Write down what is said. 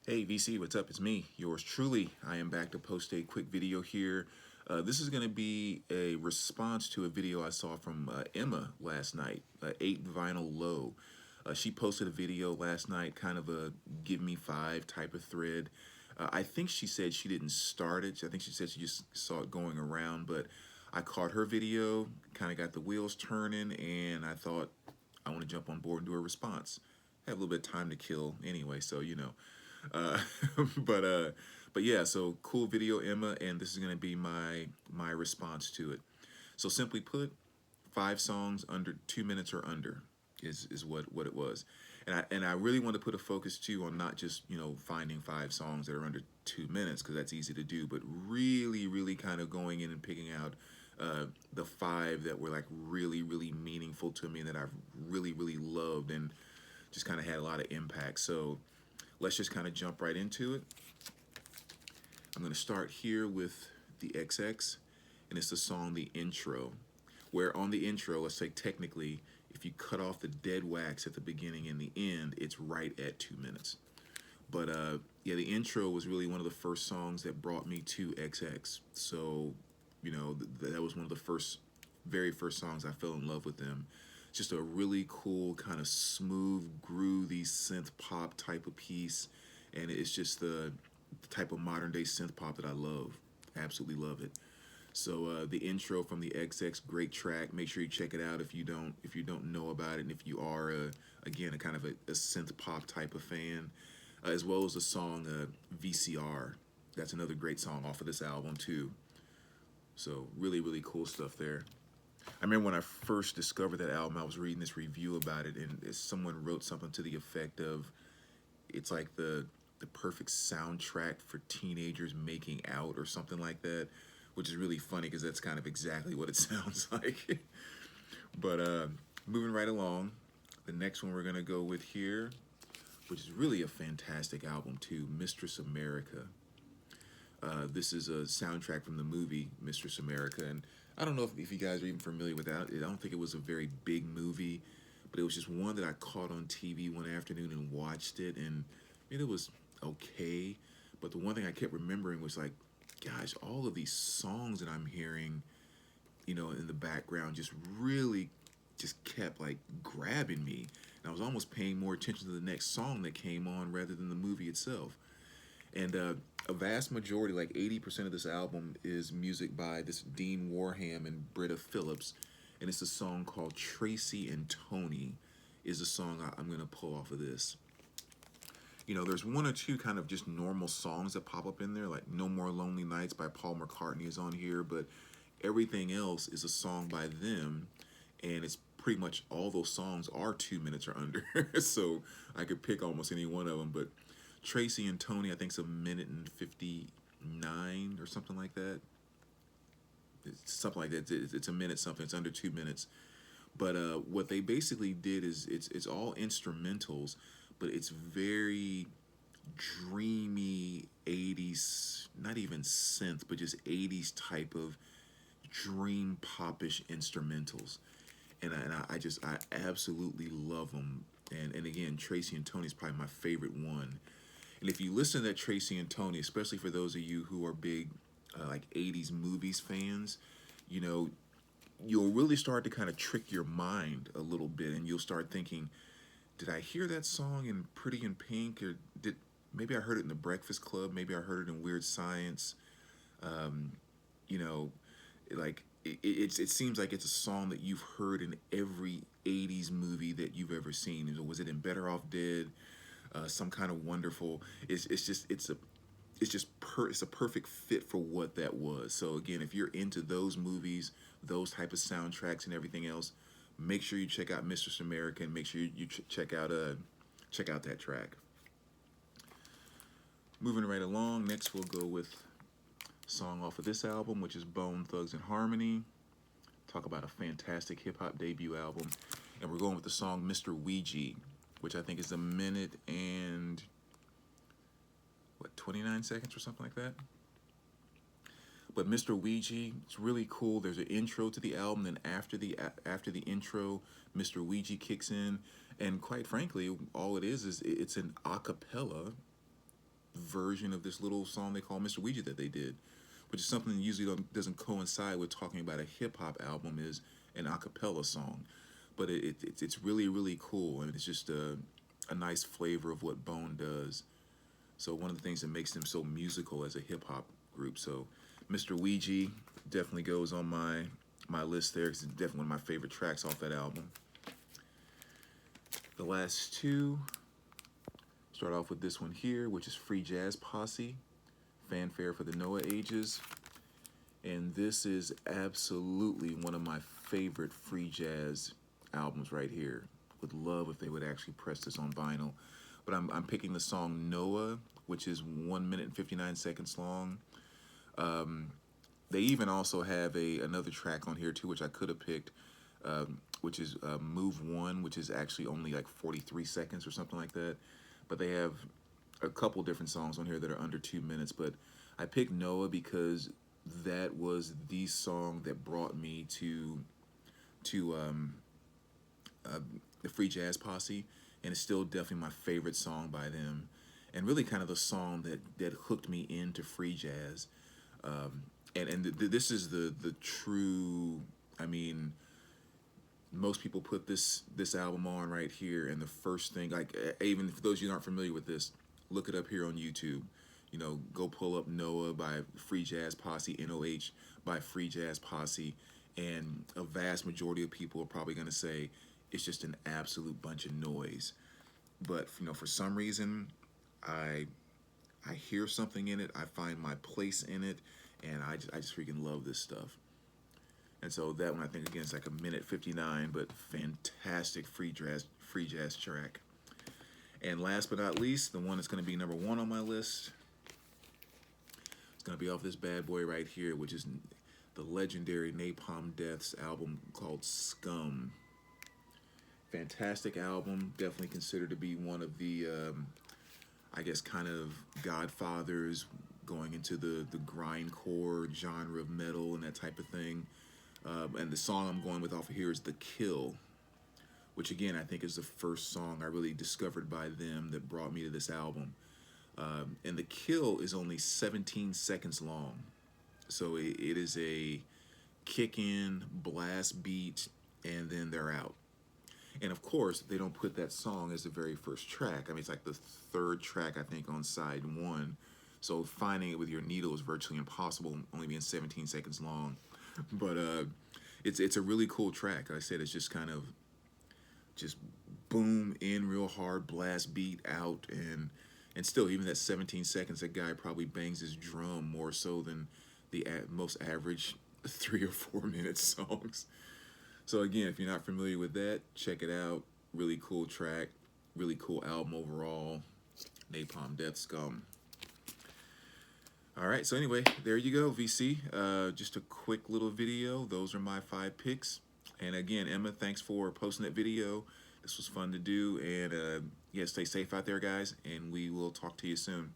Hey VC, what's up? It's me, yours truly. I am back to post a quick video here. This is going to be a response to a video I saw from Emma last night, 8 Vinyl Low. She posted a video last night, kind of a give me five type of thread. I think she said she didn't start it. I think she said she just saw it going around, but I caught her video, kind of got the wheels turning, and I thought I want to jump on board and do a response. I have a little bit of time to kill anyway, so you know. Uh, but uh, but yeah, so cool video, Emma, and this is gonna be my response to it. So simply put, 5 songs under 2 minutes or under is what it was, and I really want to put a focus too on not just finding 5 songs that are under 2 minutes because that's easy to do, but really kind of going in and picking out the 5 that were like really meaningful to me and that I've really loved and just kind of had a lot of impact. So let's just kind of jump right into it. I'm going to start here with the XX, and it's the song The Intro, where on the intro, let's say technically, if you cut off the dead wax at the beginning and the end, it's right at 2 minutes. But yeah, the intro was really one of the first songs that brought me to XX. So, that was one of the very first songs I fell in love with them. Just a really cool, kind of smooth, groovy synth pop type of piece, and it's just the type of modern day synth pop that I love. Absolutely love it. So the intro from the XX, great track. Make sure you check it out if you don't know about it, and if you are again a kind of a synth pop type of fan, as well as the song VCR. That's another great song off of this album too. So really cool stuff there. I remember when I first discovered that album, I was reading this review about it, and someone wrote something to the effect of, it's like the perfect soundtrack for teenagers making out or something like that, which is really funny because that's kind of exactly what it sounds like. But moving right along, the next one we're gonna go with here, which is really a fantastic album too, Mistress America. This is a soundtrack from the movie Mistress America, and I don't know if you guys are even familiar with that. I don't think it was a very big movie, but it was just one that I caught on TV one afternoon and watched it, and it was okay. But the one thing I kept remembering was like, gosh, all of these songs that I'm hearing, in the background just really just kept like grabbing me. And I was almost paying more attention to the next song that came on rather than the movie itself. And a vast majority, like 80% of this album, is music by this Dean Warham and Britta Phillips. And it's a song called Tracy and Tony, is a song I'm going to pull off of this. There's one or two kind of just normal songs that pop up in there, like No More Lonely Nights by Paul McCartney is on here, but everything else is a song by them, and it's pretty much all those songs are 2 minutes or under. So I could pick almost any one of them, but Tracy and Tony, I think, is a minute and 59 or something like that. It's something like that. It's a minute something. It's under 2 minutes. But what they basically did is it's all instrumentals, but it's very dreamy 80s, not even synth, but just 80s type of dream popish instrumentals. And I absolutely love them. And again, Tracy and Tony is probably my favorite one. And if you listen to that Tracy and Tony, especially for those of you who are big like 80s movies fans, you know, you'll really start to kind of trick your mind a little bit, and you'll start thinking, did I hear that song in Pretty in Pink, or did maybe I heard it in The Breakfast Club, maybe I heard it in Weird Science. um, you know, like it seems like it's a song that you've heard in every 80s movie that you've ever seen. Was it in Better Off Dead? Some kind of wonderful. It's a perfect fit for what that was. So again, if you're into those movies, those type of soundtracks and everything else, make sure you check out Mistress America, and make sure you check out that track. Moving right along, next we'll go with a song off of this album, which is Bone Thugs-n-Harmony. Talk about a fantastic hip hop debut album, and we're going with the song Mr. Ouija, which I think is a minute and what, 29 seconds or something like that. But Mr. Ouija, it's really cool. There's an intro to the album, then after the intro, Mr. Ouija kicks in, and quite frankly, all it is it's an a cappella version of this little song they call Mr. Ouija that they did, which is something that usually doesn't coincide with talking about a hip hop album, is an a cappella song. But it's really, really cool, and it's just a nice flavor of what Bone does. So one of the things that makes them so musical as a hip hop group. So Mr. Ouija definitely goes on my list there, because it's definitely one of my favorite tracks off that album. The last two, start off with this one here, which is Free Jazz Posse, Fanfare for the Noah Ages. And this is absolutely one of my favorite free jazz albums right here. Would love if they would actually press this on vinyl. But I'm picking the song Noah, which is 1 minute and 59 seconds long. They even also have another track on here too, which I could have picked, which is Move One, which is actually only like 43 seconds or something like that. But they have a couple different songs on here that are under 2 minutes. But I picked Noah because that was the song that brought me to the Free Jazz Posse, and it's still definitely my favorite song by them, and really kind of the song that hooked me into free jazz. This is the true. I mean, most people put this album on right here, and the first thing, like, even for those of you who aren't familiar with this, look it up here on YouTube. You know, go pull up Noah by Free Jazz Posse, NOH by Free Jazz Posse, and a vast majority of people are probably going to say it's just an absolute bunch of noise. But, you know, for some reason, I hear something in it, I find my place in it, and I just freaking love this stuff. And so that one, I think, again, is like 1 minute 59, but fantastic free jazz track. And last but not least, the one that's going to be number 1 on my list, it's going to be off this bad boy right here, which is the legendary Napalm Death's album called Scum. Fantastic album, definitely considered to be one of the, I guess, kind of godfathers going into the grindcore genre of metal and that type of thing. And the song I'm going with off of here is The Kill, which again, I think is the first song I really discovered by them that brought me to this album. And The Kill is only 17 seconds long. So it is a kick-in, blast beat, and then they're out. And of course, they don't put that song as the very first track. I mean, it's like the 3rd track, I think, on side 1. So finding it with your needle is virtually impossible, only being 17 seconds long. But it's a really cool track. Like I said, it's just kind of just boom in real hard, blast beat out, and still, even that 17 seconds, that guy probably bangs his drum more so than the most average 3 or 4 minute songs. So again, if you're not familiar with that, check it out. Really cool track, really cool album overall. Napalm Death, Scum. All right, so anyway, there you go, VC. Just a quick little video. Those are my 5 picks. And again, Emma, thanks for posting that video. This was fun to do. And yeah, stay safe out there, guys. And we will talk to you soon.